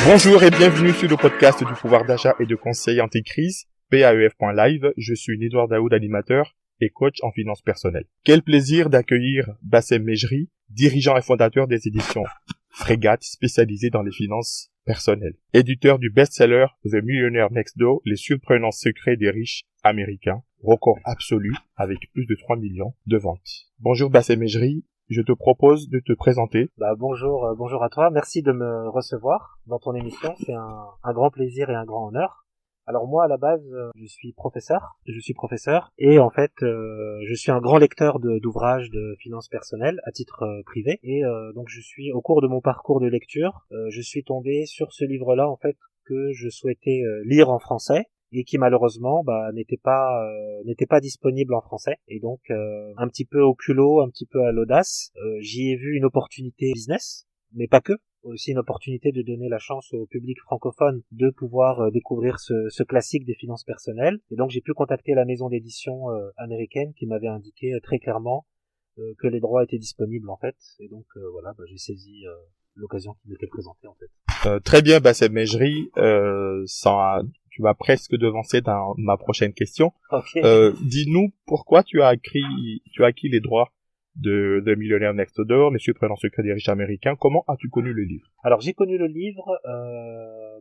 Bonjour et bienvenue sur le podcast du pouvoir d'achat et de conseil anti-crise, PAEF.live. Je suis Edouard Daoud, animateur et coach en finances personnelles. Quel plaisir d'accueillir Bassem Mejri, dirigeant et fondateur des éditions Frégate, spécialisé dans les finances personnelles. Éditeur du best-seller The Millionaire Next Door, les surprenants secrets des riches américains, record absolu avec plus de 3 millions de ventes. Bonjour Bassem Mejri. Je te propose de te présenter. Bonjour à toi. Merci de me recevoir dans ton émission. C'est un grand plaisir et un grand honneur. Alors moi, à la base, je suis professeur et en fait, je suis un grand lecteur d'ouvrages de finances personnelles à titre privé. Et donc, au cours de mon parcours de lecture, je suis tombé sur ce livre-là, en fait, que je souhaitais lire en français, et qui malheureusement n'était pas disponible en français. Et donc un petit peu au culot, un petit peu à l'audace, j'y ai vu une opportunité business, mais pas que, aussi une opportunité de donner la chance au public francophone de pouvoir découvrir ce classique des finances personnelles. Et donc j'ai pu contacter la maison d'édition américaine qui m'avait indiqué très clairement que les droits étaient disponibles en fait. Et donc j'ai saisi l'occasion qui m'était présentée en fait. Très bien, Bassem Mejri. Tu vas presque devancer dans ma prochaine question. Okay. Dis-nous pourquoi tu as acquis les droits de Millionaire Next Door, les surprenants secrets des riches américains. Comment as-tu connu le livre? Alors j'ai connu le livre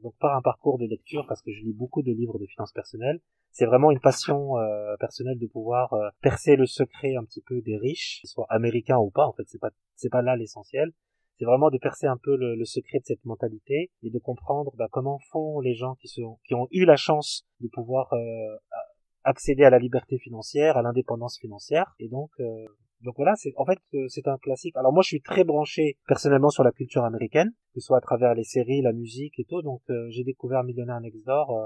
donc par un parcours de lecture, parce que je lis beaucoup de livres de finances personnelles. C'est vraiment une passion personnelle de pouvoir percer le secret un petit peu des riches, qu'ils soient américains ou pas. En fait, c'est pas là l'essentiel. C'est vraiment de percer un peu le secret de cette mentalité et de comprendre comment font les gens qui ont eu la chance de pouvoir accéder à la liberté financière, à l'indépendance financière. Et donc voilà, c'est un classique. Alors moi je suis très branché personnellement sur la culture américaine, que ce soit à travers les séries, la musique et tout. Donc j'ai découvert Millionaire Next Door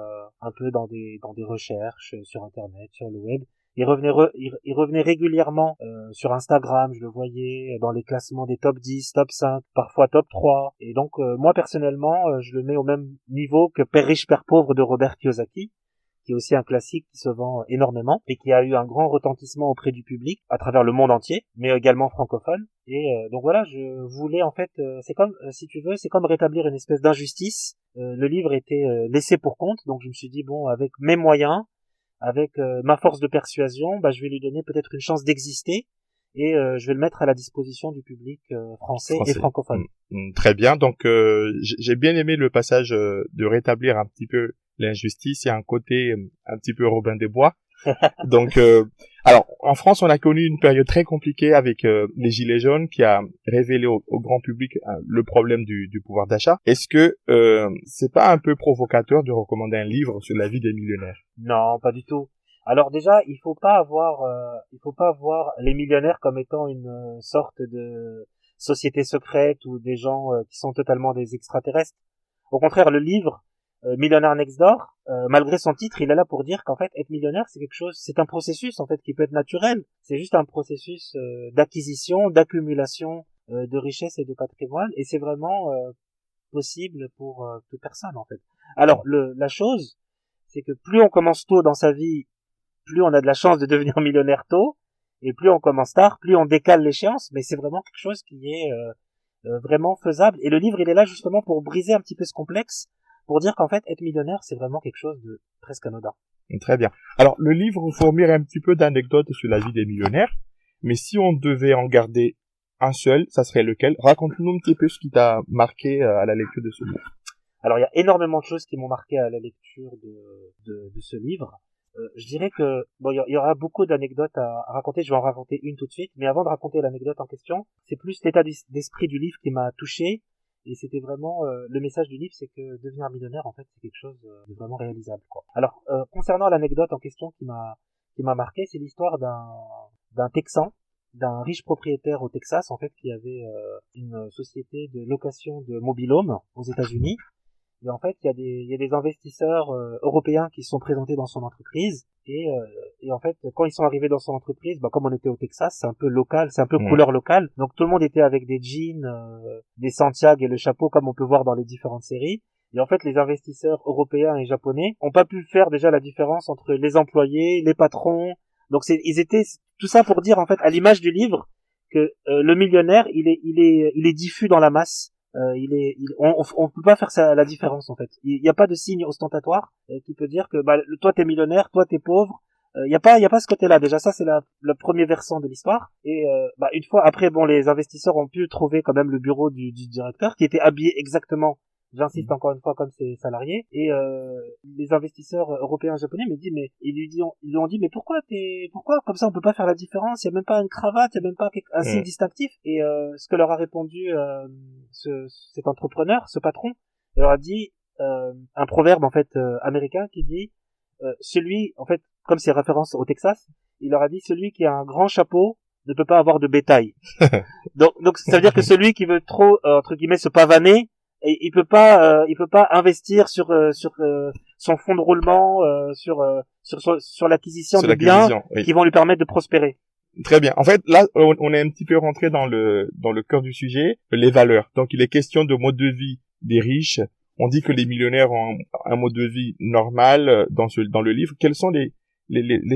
un peu dans des recherches sur internet, sur le web. Il revenait régulièrement sur Instagram, je le voyais dans les classements des top 10, top 5, parfois top 3. Et donc moi personnellement, je le mets au même niveau que Père riche, Père pauvre de Robert Kiyosaki, qui est aussi un classique qui se vend énormément et qui a eu un grand retentissement auprès du public à travers le monde entier, mais également francophone. Et donc voilà, je voulais en fait, c'est comme, si tu veux, c'est comme rétablir une espèce d'injustice. Le livre était laissé pour compte, donc je me suis dit bon, avec mes moyens, avec ma force de persuasion, je vais lui donner peut-être une chance d'exister et je vais le mettre à la disposition du public français et francophone. Très bien. Donc j'ai bien aimé le passage de rétablir un petit peu l'injustice et un côté un petit peu Robin des Bois. Donc alors en France, on a connu une période très compliquée avec les gilets jaunes qui a révélé au grand public le problème du pouvoir d'achat. Est-ce que c'est pas un peu provocateur de recommander un livre sur la vie des millionnaires? Non, pas du tout. Alors déjà, il faut pas avoir les millionnaires comme étant une sorte de société secrète ou des gens qui sont totalement des extraterrestres. Au contraire, le livre Millionaire Next Door, malgré son titre, il est là pour dire qu'en fait être millionnaire c'est un processus en fait qui peut être naturel. C'est juste un processus d'acquisition, d'accumulation de richesses et de patrimoine, et c'est vraiment possible pour toute personne en fait. Alors la chose, c'est que plus on commence tôt dans sa vie, plus on a de la chance de devenir millionnaire tôt, et plus on commence tard, plus on décale l'échéance. Mais c'est vraiment quelque chose qui est vraiment faisable. Et le livre, il est là justement pour briser un petit peu ce complexe, pour dire qu'en fait, être millionnaire, c'est vraiment quelque chose de presque anodin. Très bien. Alors, le livre fourmille un petit peu d'anecdotes sur la vie des millionnaires, mais si on devait en garder un seul, ça serait lequel? Raconte-nous un petit peu ce qui t'a marqué à la lecture de ce livre. Alors, il y a énormément de choses qui m'ont marqué à la lecture de ce livre. Je dirais que il y aura beaucoup d'anecdotes à raconter. Je vais en raconter une tout de suite, mais avant de raconter l'anecdote en question, c'est plus l'état d'esprit du livre qui m'a touché. Et c'était vraiment le message du livre, c'est que devenir millionnaire, en fait, c'est quelque chose de vraiment réalisable, quoi. Alors, concernant l'anecdote en question qui m'a marqué, c'est l'histoire d'un Texan, d'un riche propriétaire au Texas, en fait, qui avait une société de location de mobil-home aux États-Unis. Et en fait, il y a des investisseurs européens qui se sont présentés dans son entreprise. Et en fait, quand ils sont arrivés dans son entreprise, comme on était au Texas, c'est un peu local, c'est un peu couleur locale. Donc tout le monde était avec des jeans, des Santiago et le chapeau, comme on peut voir dans les différentes séries. Et en fait, les investisseurs européens et japonais ont pas pu faire déjà la différence entre les employés, les patrons. Donc ils étaient tout ça pour dire en fait, à l'image du livre, que le millionnaire, il est diffus dans la masse. On peut pas faire la différence en fait. Il y a pas de signe ostentatoire qui peut dire que toi t'es millionnaire, toi t'es pauvre. Il y a pas ce côté-là. Déjà ça c'est le premier versant de l'histoire. Et une fois après, bon, les investisseurs ont pu trouver quand même le bureau du directeur qui était habillé exactement. J'insiste encore une fois comme ses salariés. Et les investisseurs européens et japonais ils lui ont dit mais pourquoi comme ça on peut pas faire la différence, il y a même pas une cravate, il y a même pas un signe distinctif. Et ce que leur a répondu cet entrepreneur, ce patron, il leur a dit un proverbe en fait américain qui dit celui, en fait, comme c'est référence au Texas, il leur a dit celui qui a un grand chapeau ne peut pas avoir de bétail. donc ça veut dire que celui qui veut trop entre guillemets se pavaner, et il peut pas investir sur son fonds de roulement, sur l'acquisition de biens qui vont lui permettre de prospérer. Très bien. En fait, là, on est un petit peu rentré dans le cœur du sujet, les valeurs. Donc, il est question de mode de vie des riches. On dit que les millionnaires ont un mode de vie normal dans le livre. Quelles sont les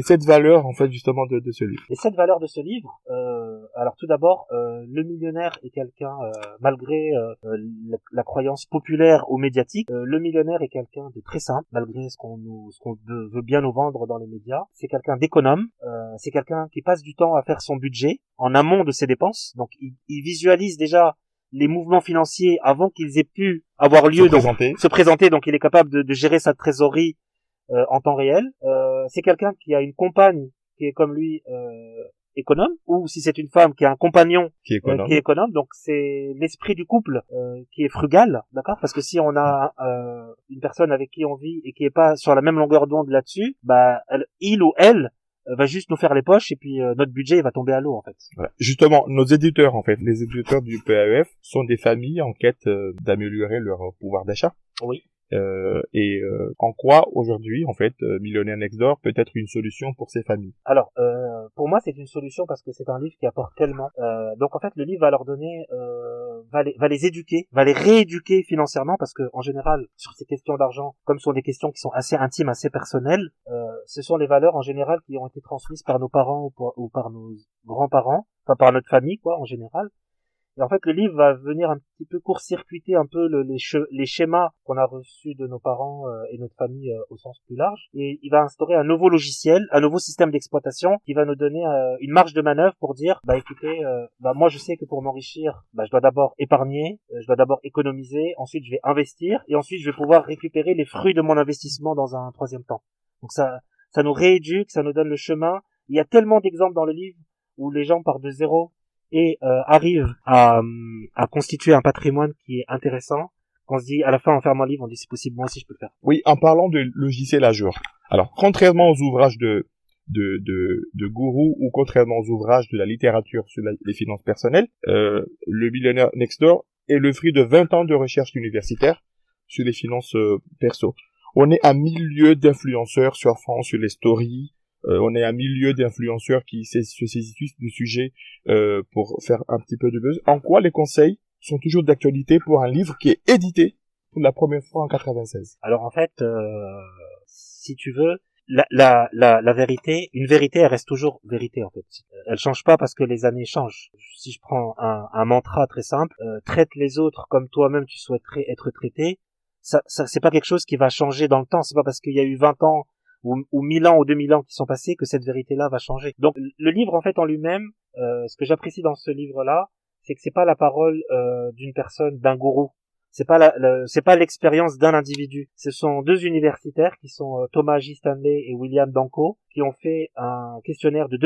7 valeurs, en fait, justement, de ce livre? Les 7 valeurs de ce livre, alors tout d'abord, le millionnaire est quelqu'un, malgré la croyance populaire ou médiatique, le millionnaire est quelqu'un de très simple, malgré ce qu'on veut bien nous vendre dans les médias. C'est quelqu'un d'économe, c'est quelqu'un qui passe du temps à faire son budget en amont de ses dépenses. Donc, il visualise déjà les mouvements financiers avant qu'ils aient pu avoir lieu, se présenter. Donc, il est capable de gérer sa trésorerie en temps réel. C'est quelqu'un qui a une compagne qui est comme lui économe, ou si c'est une femme qui a un compagnon qui est économe. Donc c'est l'esprit du couple qui est frugal, d'accord, parce que si on a une personne avec qui on vit et qui est pas sur la même longueur d'onde là-dessus, il ou elle va juste nous faire les poches et puis notre budget va tomber à l'eau en fait. Voilà. Justement, nos éditeurs en fait, les éditeurs du PAEF sont des familles en quête d'améliorer leur pouvoir d'achat. Oui. En quoi aujourd'hui en fait Millionaire Next Door peut être une solution pour ces familles? Alors pour moi c'est une solution parce que c'est un livre qui apporte tellement. Donc en fait le livre va leur donner va les éduquer, va les rééduquer financièrement, parce que en général sur ces questions d'argent, comme ce sont des questions qui sont assez intimes, assez personnelles, ce sont les valeurs en général qui ont été transmises par nos parents ou par nos grands-parents, enfin par notre famille quoi en général. Et en fait, le livre va venir un petit peu court-circuiter un peu les schémas qu'on a reçus de nos parents et notre famille au sens plus large. Et il va instaurer un nouveau logiciel, un nouveau système d'exploitation qui va nous donner une marge de manœuvre pour dire, écoutez, moi je sais que pour m'enrichir, je dois d'abord épargner, je dois d'abord économiser, ensuite je vais investir, et ensuite je vais pouvoir récupérer les fruits de mon investissement dans un troisième temps. Donc ça nous rééduque, ça nous donne le chemin. Il y a tellement d'exemples dans le livre où les gens partent de zéro et arrive à constituer un patrimoine qui est intéressant. On se dit à la fin en fermant le livre, on dit c'est possible, moi aussi je peux le faire. Oui, en parlant de logiciel à jour. Alors, contrairement aux ouvrages de gourou, ou contrairement aux ouvrages de la littérature sur les finances personnelles, le Millionaire Next Door est le fruit de 20 ans de recherche universitaire sur les finances perso. On est à 1000 lieues d'influenceurs surfant sur les stories. On est à 1000 lieues d'influenceurs qui se saisissent du sujet pour faire un petit peu de buzz. En quoi les conseils sont toujours d'actualité pour un livre qui est édité pour la première fois en 96? Alors en fait, si tu veux, la vérité, une vérité, elle reste toujours vérité en fait. Elle change pas parce que les années changent. Si je prends un mantra très simple, traite les autres comme toi-même tu souhaiterais être traité. Ça c'est pas quelque chose qui va changer dans le temps. C'est pas parce qu'il y a eu 20 ans ou 1000 ans ou 2000 ans qui sont passés que cette vérité-là va changer. Donc le livre en fait en lui-même, ce que j'apprécie dans ce livre-là, c'est que c'est pas la parole d'une personne, d'un gourou. C'est pas l'expérience d'un individu. Ce sont 2 universitaires qui sont Thomas J. Stanley et William Danko, qui ont fait un questionnaire de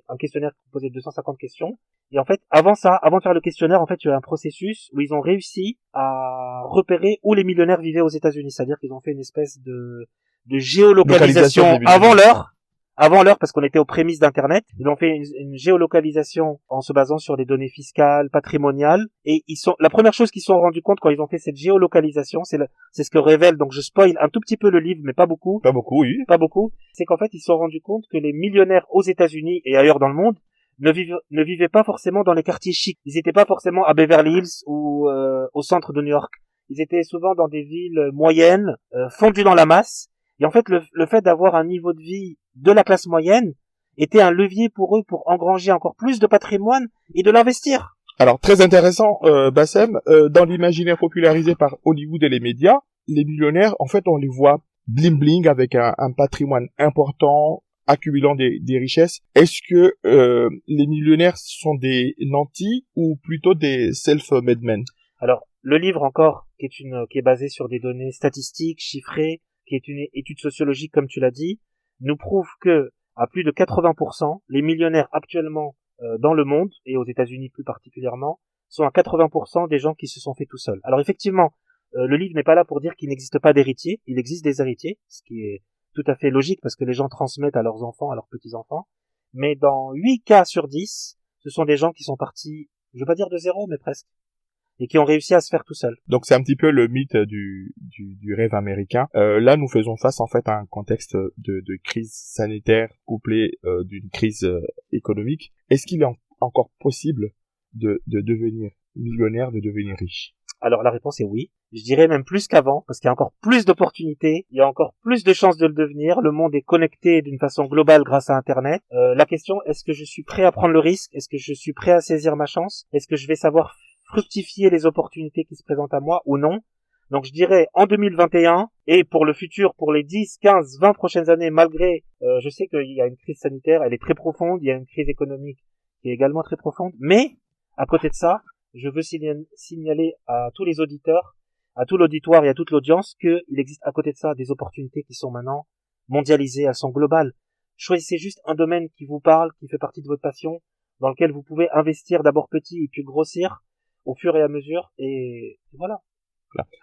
un questionnaire composé de 250 questions. Et en fait, avant de faire le questionnaire, en fait, il y a un processus où ils ont réussi à repérer où les millionnaires vivaient aux États-Unis. C'est-à-dire qu'ils ont fait une espèce de géolocalisation avant l'heure, parce qu'on était aux prémices d'Internet. Ils ont fait une géolocalisation en se basant sur des données fiscales, patrimoniales, et la première chose qu'ils se sont rendus compte quand ils ont fait cette géolocalisation, c'est ce que révèle, donc je spoil un tout petit peu le livre, mais pas beaucoup. Pas beaucoup, oui. Pas beaucoup. C'est qu'en fait, ils se sont rendus compte que les millionnaires aux États-Unis et ailleurs dans le monde ne vivaient pas forcément dans les quartiers chics. Ils étaient pas forcément à Beverly Hills ou au centre de New York. Ils étaient souvent dans des villes moyennes, fondues dans la masse. Et en fait, le fait d'avoir un niveau de vie de la classe moyenne, était un levier pour eux pour engranger encore plus de patrimoine et de l'investir. Alors, très intéressant, Bassem, dans l'imaginaire popularisé par Hollywood et les médias, les millionnaires, en fait, on les voit bling-bling avec un patrimoine important, accumulant des richesses. Est-ce que les millionnaires sont des nantis ou plutôt des self-made men? Alors, le livre encore, qui est basé sur des données statistiques, chiffrées, qui est une étude sociologique, comme tu l'as dit, nous prouve que, à plus de 80%, les millionnaires actuellement dans le monde, et aux États-Unis plus particulièrement, sont à 80% des gens qui se sont faits tout seuls. Alors effectivement, le livre n'est pas là pour dire qu'il n'existe pas d'héritiers, il existe des héritiers, ce qui est tout à fait logique parce que les gens transmettent à leurs enfants, à leurs petits-enfants, mais dans 8 cas sur 10, ce sont des gens qui sont partis, je veux pas dire de zéro, mais presque, et qui ont réussi à se faire tout seuls. Donc c'est un petit peu le mythe du rêve américain. Là, nous faisons face en fait à un contexte de crise sanitaire couplé d'une crise économique. Est-ce qu'il est encore possible de devenir millionnaire, de devenir riche? Alors la réponse est oui. Je dirais même plus qu'avant, parce qu'il y a encore plus d'opportunités, il y a encore plus de chances de le devenir. Le monde est connecté d'une façon globale grâce à Internet. La question, est-ce que je suis prêt à prendre le risque? Est-ce que je suis prêt à saisir ma chance? Est-ce que je vais savoir fructifier les opportunités qui se présentent à moi ou non? Donc je dirais en 2021 et pour le futur, pour les 10, 15, 20 prochaines années, malgré, je sais qu'il y a une crise sanitaire, elle est très profonde, il y a une crise économique qui est également très profonde, mais à côté de ça, je veux signaler à tous les auditeurs, à tout l'auditoire et à toute l'audience qu'il existe à côté de ça des opportunités qui sont maintenant mondialisées, elles sont globales. Choisissez juste un domaine qui vous parle, qui fait partie de votre passion, dans lequel vous pouvez investir d'abord petit et puis grossir au fur et à mesure, et voilà.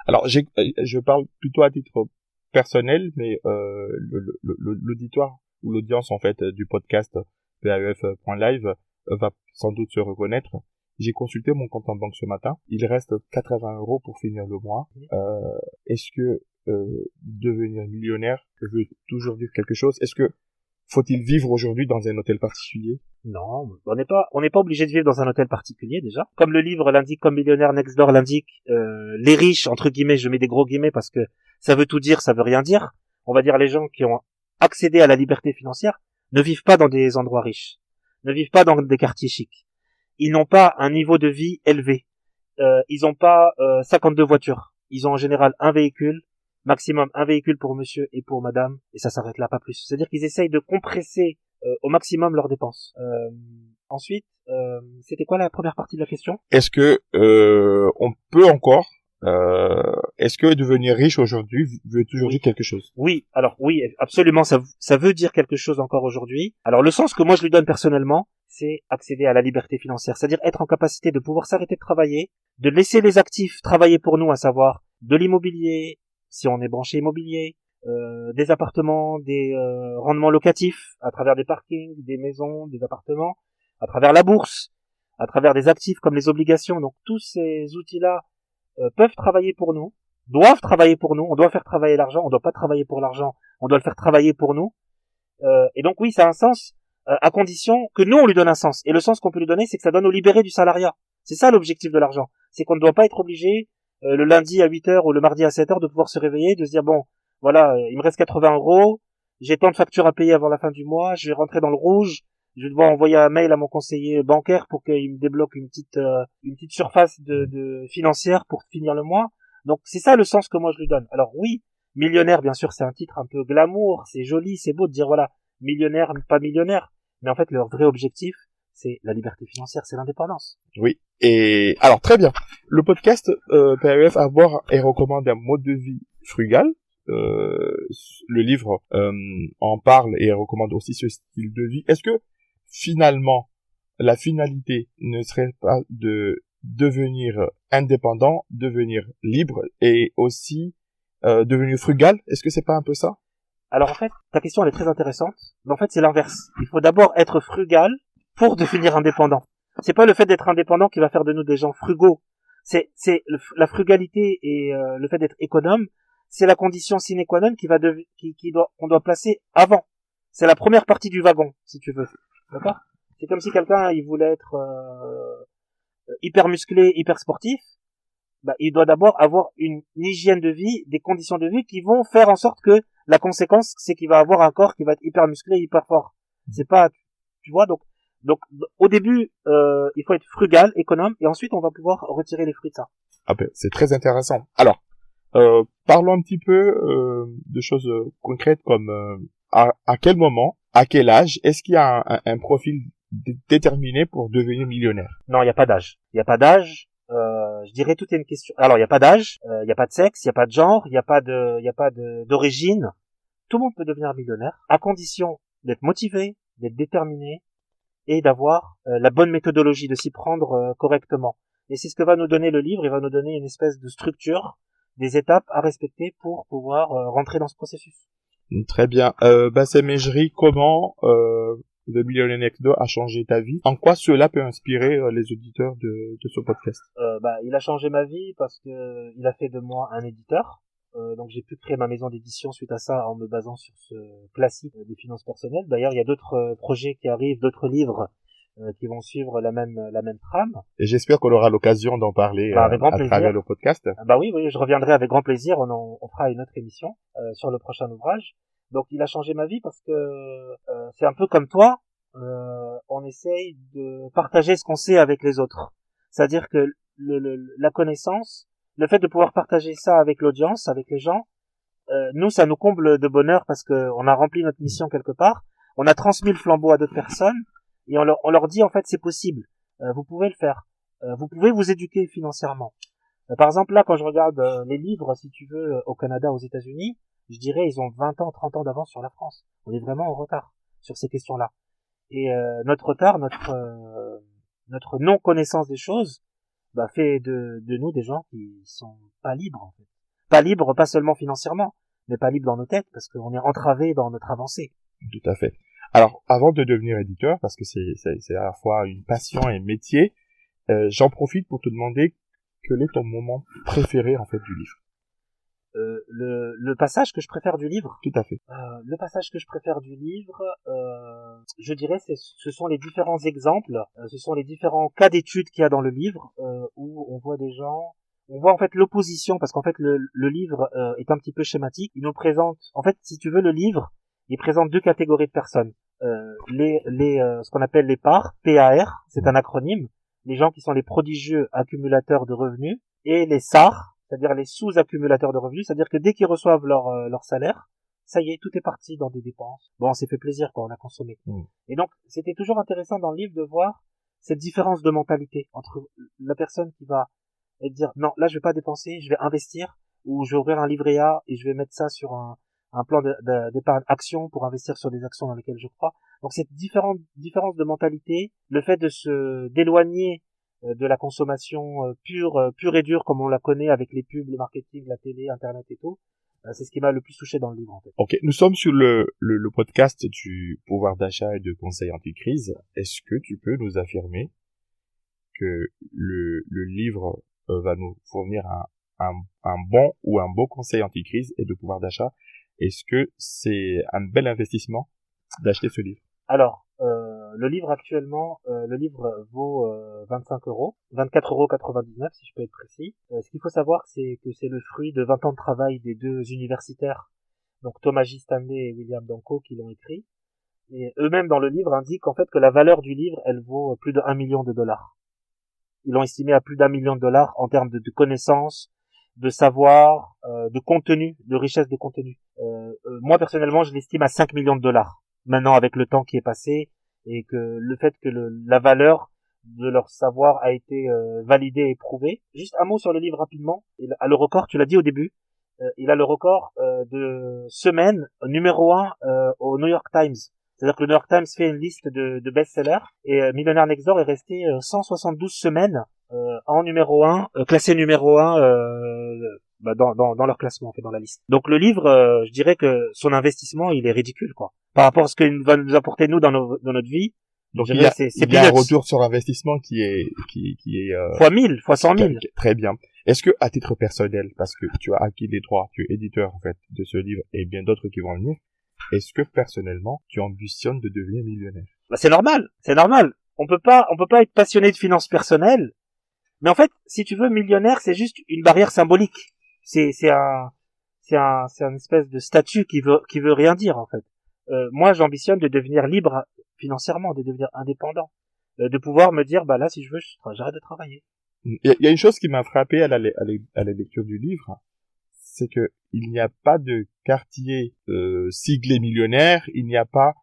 Alors, je parle plutôt à titre personnel, mais l'auditoire ou l'audience en fait du podcast PAEF.live va sans doute se reconnaître. J'ai consulté mon compte en banque ce matin. Il reste 80 € pour finir le mois. Est-ce que devenir millionnaire veut toujours dire quelque chose? Est-ce que faut-il vivre aujourd'hui dans un hôtel particulier? Non, on n'est pas obligé de vivre dans un hôtel particulier déjà. Comme le livre l'indique, comme Millionnaire Next Door l'indique, les riches, entre guillemets, je mets des gros guillemets parce que ça veut tout dire, ça veut rien dire. On va dire les gens qui ont accédé à la liberté financière ne vivent pas dans des endroits riches, ne vivent pas dans des quartiers chics. Ils n'ont pas un niveau de vie élevé. Ils n'ont pas 52 voitures. Ils ont en général un véhicule, maximum un véhicule pour monsieur et pour madame, et ça s'arrête là, pas plus. C'est-à-dire qu'ils essayent de compresser au maximum leurs dépenses. Ensuite, c'était quoi la première partie de la question? Est-ce que on peut encore est-ce que devenir riche aujourd'hui veut toujours dire quelque chose? Oui, alors oui, absolument, ça veut dire quelque chose encore aujourd'hui. Alors le sens que moi je lui donne personnellement, c'est accéder à la liberté financière, c'est-à-dire être en capacité de pouvoir s'arrêter de travailler, de laisser les actifs travailler pour nous, à savoir de l'immobilier, si on est branché immobilier, des appartements, des rendements locatifs, à travers des parkings, des maisons, des appartements, à travers la bourse, à travers des actifs comme les obligations. Donc tous ces outils-là peuvent travailler pour nous, doivent travailler pour nous. On doit faire travailler l'argent, on doit pas travailler pour l'argent, on doit le faire travailler pour nous. Et donc oui, ça a un sens, à condition que nous on lui donne un sens. Et le sens qu'on peut lui donner, c'est que ça doit nous libérer du salariat. C'est ça l'objectif de l'argent. C'est qu'on ne doit pas être obligé le lundi à 8h ou le mardi à 7h de pouvoir se réveiller, de se dire bon, voilà, il me reste 80 €, j'ai tant de factures à payer avant la fin du mois, je vais rentrer dans le rouge, je vais devoir envoyer un mail à mon conseiller bancaire pour qu'il me débloque une petite surface de financière pour finir le mois. Donc c'est ça le sens que moi je lui donne. Alors oui, millionnaire, bien sûr, c'est un titre un peu glamour, c'est joli, c'est beau de dire voilà, millionnaire, pas millionnaire, mais en fait leur vrai objectif, c'est la liberté financière, c'est l'indépendance. Oui. Et alors très bien. Le podcast PAEF aborde et recommande un mode de vie frugal. Le livre en parle et recommande aussi ce style de vie. Est-ce que finalement la finalité ne serait pas de devenir indépendant, devenir libre et aussi devenir frugal? Est-ce que c'est pas un peu ça? Alors en fait, ta question elle est très intéressante, mais en fait c'est l'inverse. Il faut d'abord être frugal pour devenir indépendant. C'est pas le fait d'être indépendant qui va faire de nous des gens frugaux. C'est la frugalité et le fait d'être économe, c'est la condition sine qua non qu'on doit placer avant. C'est la première partie du wagon, si tu veux. D'accord? C'est comme si quelqu'un il voulait être hyper musclé, hyper sportif. Bah, il doit d'abord avoir une hygiène de vie, des conditions de vie qui vont faire en sorte que la conséquence, c'est qu'il va avoir un corps qui va être hyper musclé, hyper fort. C'est pas, Tu vois, donc au début, il faut être frugal, économe, et ensuite on va pouvoir retirer les fruits de ça. Ah ben, c'est très intéressant. Alors, parlons un petit peu de choses concrètes comme à quel moment, à quel âge, est-ce qu'il y a un profil déterminé pour devenir millionnaire? Non, il n'y a pas d'âge. Il n'y a pas d'âge. Je dirais tout est une question. Alors, il n'y a pas d'âge, il n'y a pas de sexe, il n'y a pas de genre, il n'y a pas d'origine. Tout le monde peut devenir millionnaire, à condition d'être motivé, d'être déterminé et d'avoir la bonne méthodologie, de s'y prendre correctement. Et c'est ce que va nous donner le livre. Il va nous donner une espèce de structure, des étapes à respecter pour pouvoir rentrer dans ce processus. Très bien. Bassem Mejri, comment The Millionaire Next Door a changé ta vie? En quoi cela peut inspirer les auditeurs de ce podcast? Il a changé ma vie parce que il a fait de moi un éditeur. Donc j'ai pu créer ma maison d'édition suite à ça en me basant sur ce classique des finances personnelles. D'ailleurs, il y a d'autres projets qui arrivent, d'autres livres qui vont suivre la même trame. Et j'espère qu'on aura l'occasion d'en parler à travers le podcast. Oui, je reviendrai avec grand plaisir. On fera une autre émission sur le prochain ouvrage. Donc il a changé ma vie parce que c'est un peu comme toi. On essaye de partager ce qu'on sait avec les autres. C'est-à-dire que la connaissance, le fait de pouvoir partager ça avec l'audience, avec les gens, nous, ça nous comble de bonheur parce que on a rempli notre mission quelque part. On a transmis le flambeau à d'autres personnes et on leur dit en fait c'est possible. Vous pouvez le faire. Vous pouvez vous éduquer financièrement. Par exemple, là, quand je regarde les livres, si tu veux, au Canada, aux États-Unis, je dirais ils ont 20 ans, 30 ans d'avance sur la France. On est vraiment en retard sur ces questions-là. Et notre retard, notre non-connaissance des choses, fait de nous des gens qui sont pas libres, en fait. Pas libres, pas seulement financièrement, mais pas libres dans nos têtes, parce qu'on est entravés dans notre avancée. Tout à fait. Alors, avant de devenir éditeur, parce que c'est à la fois une passion et un métier, j'en profite pour te demander quel est ton moment préféré, en fait, du livre. Le passage que je préfère du livre. Tout à fait. Le passage que je préfère du livre, je dirais, ce sont les différents exemples, ce sont les différents cas d'études qu'il y a dans le livre, où on voit des gens, on voit en fait l'opposition, parce qu'en fait le livre est un petit peu schématique. Il nous présente, en fait, si tu veux, le livre, il présente deux catégories de personnes. Ce qu'on appelle les PAR, PAR, c'est un acronyme, les gens qui sont les prodigieux accumulateurs de revenus, et les SAR, c'est-à-dire les sous-accumulateurs de revenus, c'est-à-dire que dès qu'ils reçoivent leur salaire, ça y est, tout est parti dans des dépenses. Bon, on s'est fait plaisir, quoi, on a consommé. Et donc, c'était toujours intéressant dans le livre de voir cette différence de mentalité entre la personne qui va dire, non, là, je vais pas dépenser, je vais investir, ou je vais ouvrir un livret A et je vais mettre ça sur un plan d'épargne action pour investir sur des actions dans lesquelles je crois. Donc, cette différence de mentalité, le fait de d'éloigner de la consommation pure et dure comme on la connaît avec les pubs, le marketing, la télé, internet et tout, c'est ce qui m'a le plus touché dans le livre en fait. Ok, nous sommes sur le podcast du pouvoir d'achat et de conseil anti-crise. Est-ce que tu peux nous affirmer que le livre va nous fournir un bon ou un beau conseil anti-crise et de pouvoir d'achat? Est-ce que c'est un bel investissement d'acheter ce livre? Alors, le livre actuellement, le livre vaut 25 €, 24,99 € si je peux être précis. Ce qu'il faut savoir, c'est que c'est le fruit de 20 ans de travail des deux universitaires, donc Thomas J. Stanley et William Danko, qui l'ont écrit. Et eux-mêmes dans le livre indiquent en fait que la valeur du livre, elle vaut plus de $1 million. Ils l'ont estimé à plus d'$1 million en termes de connaissances, de savoir, de contenu, de richesse de contenu. Moi personnellement, je l'estime à $5 millions. Maintenant, avec le temps qui est passé, et que le fait que la valeur de leur savoir a été validée et prouvée. Juste un mot sur le livre rapidement. Il a le record, tu l'as dit au début, il a le record de semaine numéro 1 au New York Times. C'est-à-dire que le New York Times fait une liste de best-sellers, et Millionaire Next Door est resté 172 semaines en numéro 1, classé numéro 1 dans leur classement, en fait, dans la liste. Donc le livre, je dirais que son investissement, il est ridicule, quoi. Par rapport à ce qu'il va nous apporter, nous, dans notre vie. Donc il y a un retour sur l'investissement qui est fois 1000, fois 100 000. Très bien. Est-ce que, à titre personnel, parce que tu as acquis les droits, tu es éditeur, en fait, de ce livre, et bien d'autres qui vont venir, est-ce que, personnellement, tu ambitionnes de devenir millionnaire? C'est normal. On peut pas être passionné de finances personnelles. Mais en fait, si tu veux, millionnaire, c'est juste une barrière symbolique. C'est un espèce de statut qui veut rien dire, en fait. moi j'ambitionne de devenir libre financièrement, de devenir indépendant, de pouvoir me dire bah là si je veux j'arrête de travailler. Il y a une chose qui m'a frappé à la lecture du livre, c'est que il n'y a pas de quartier siglé millionnaire, il n'y a pas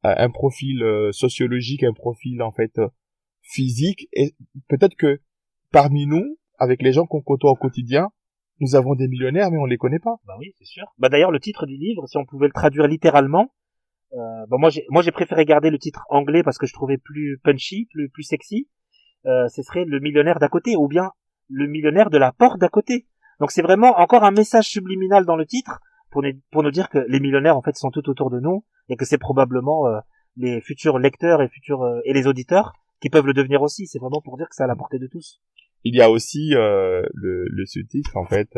un profil sociologique, un profil en fait physique, et peut-être que parmi nous, avec les gens qu'on côtoie au quotidien, nous avons des millionnaires mais on les connaît pas. Bah oui, c'est sûr. Bah d'ailleurs le titre du livre, si on pouvait le traduire littéralement, moi j'ai préféré garder le titre anglais parce que je trouvais plus punchy, plus sexy. Ce serait le millionnaire d'à côté ou bien le millionnaire de la porte d'à côté. Donc c'est vraiment encore un message subliminal dans le titre pour nous dire que les millionnaires en fait sont tout autour de nous et que c'est probablement les futurs lecteurs et les auditeurs qui peuvent le devenir aussi. C'est vraiment pour dire que c'est à la portée de tous. Il y a aussi le sous-titre en fait,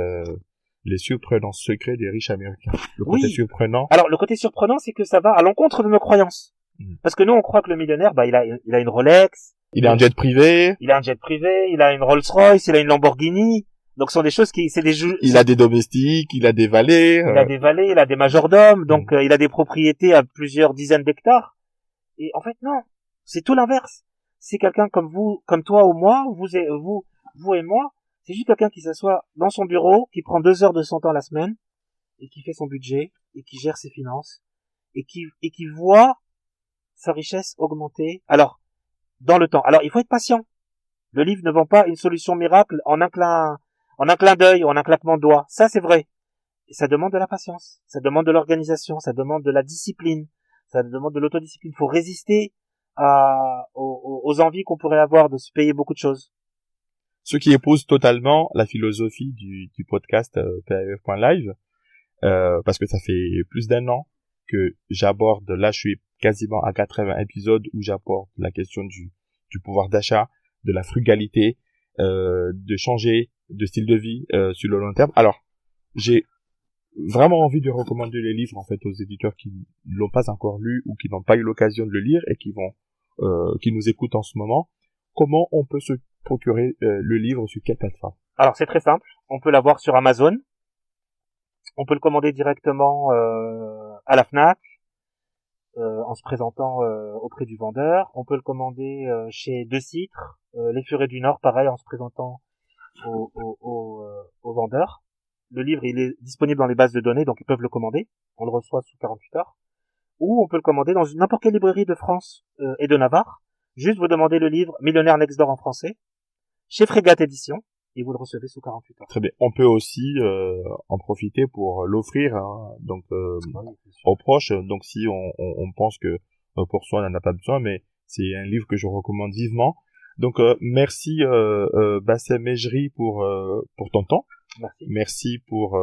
les surprenants secrets des riches américains. Le côté surprenant. Alors le côté surprenant, c'est que ça va à l'encontre de nos croyances. Parce que nous on croit que le millionnaire, bah il a une Rolex, il a un jet privé, il a une Rolls-Royce, il a une Lamborghini. Donc ce sont des choses il a des domestiques, il a des valets, il a des majordomes, donc il a des propriétés à plusieurs dizaines d'hectares. Et en fait non, c'est tout l'inverse. C'est quelqu'un comme vous, comme toi ou moi, vous et moi, c'est juste quelqu'un qui s'assoit dans son bureau, qui prend 2 heures de son temps la semaine et qui fait son budget et qui gère ses finances et qui voit sa richesse augmenter. Alors dans le temps. Alors il faut être patient. Le livre ne vend pas une solution miracle en un clin d'œil ou en un claquement de doigts. Ça, c'est vrai. Et ça demande de la patience. Ça demande de l'organisation. Ça demande de la discipline. Ça demande de l'autodiscipline. Il faut résister aux envies qu'on pourrait avoir de se payer beaucoup de choses. Ce qui épouse totalement la philosophie du podcast PAEF.live, parce que ça fait plus d'1 an que j'aborde, là je suis quasiment à 80 épisodes où j'aborde la question du pouvoir d'achat, de la frugalité, de changer de style de vie sur le long terme. Alors, j'ai vraiment envie de recommander les livres en fait aux éditeurs qui ne l'ont pas encore lu ou qui n'ont pas eu l'occasion de le lire et qui nous écoutent en ce moment. Comment on peut se procurer le livre, sur quelle plateforme? Alors c'est très simple, on peut l'avoir sur Amazon, on peut le commander directement à la Fnac en se présentant auprès du vendeur, on peut le commander chez De Citre, Les Furets du Nord, pareil, en se présentant au vendeur. Le livre il est disponible dans les bases de données, donc ils peuvent le commander, on le reçoit sous 48 heures, ou on peut le commander dans n'importe quelle librairie de France et de Navarre. Juste vous demandez le livre Millionnaire Next Door en français chez Frégate Édition et vous le recevez sous 48 heures. Très bien. On peut aussi en profiter pour l'offrir aux proches. Donc si on pense que pour soi on n'en a pas besoin, mais c'est un livre que je recommande vivement. Donc merci Bassem Mejri pour ton temps. Merci pour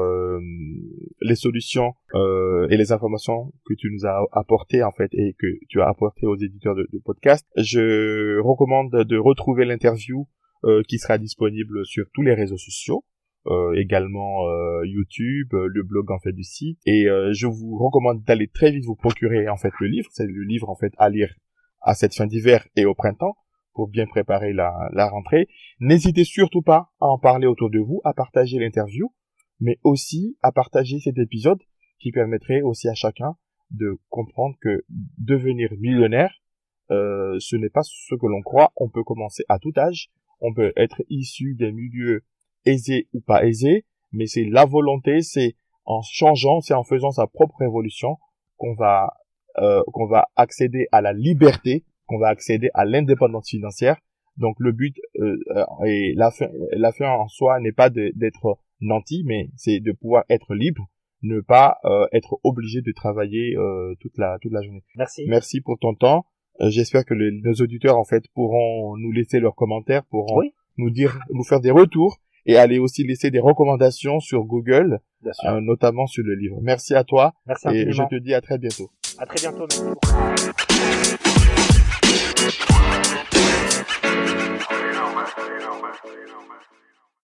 les solutions et les informations que tu nous as apportées en fait et que tu as apportées aux éditeurs de podcast. Je recommande de retrouver l'interview qui sera disponible sur tous les réseaux sociaux, également YouTube, le blog en fait du site. Et je vous recommande d'aller très vite vous procurer en fait le livre. C'est le livre en fait à lire à cette fin d'hiver et au printemps, pour bien préparer la rentrée. N'hésitez surtout pas à en parler autour de vous, à partager l'interview, mais aussi à partager cet épisode qui permettrait aussi à chacun de comprendre que devenir millionnaire, ce n'est pas ce que l'on croit. On peut commencer à tout âge, on peut être issu des milieux aisés ou pas aisés, mais c'est la volonté, c'est en changeant, c'est en faisant sa propre révolution qu'on va accéder à la liberté, qu'on va accéder à l'indépendance financière. Donc le but et la fin en soi n'est pas d'être nanti, mais c'est de pouvoir être libre, ne pas être obligé de travailler toute la journée. Merci pour ton temps. J'espère que nos auditeurs en fait pourront nous laisser leurs commentaires, pourront nous faire des retours et aller aussi laisser des recommandations sur Google, notamment sur le livre. Merci à toi. Merci et infiniment. je te dis à très bientôt. À très bientôt. Merci beaucoup.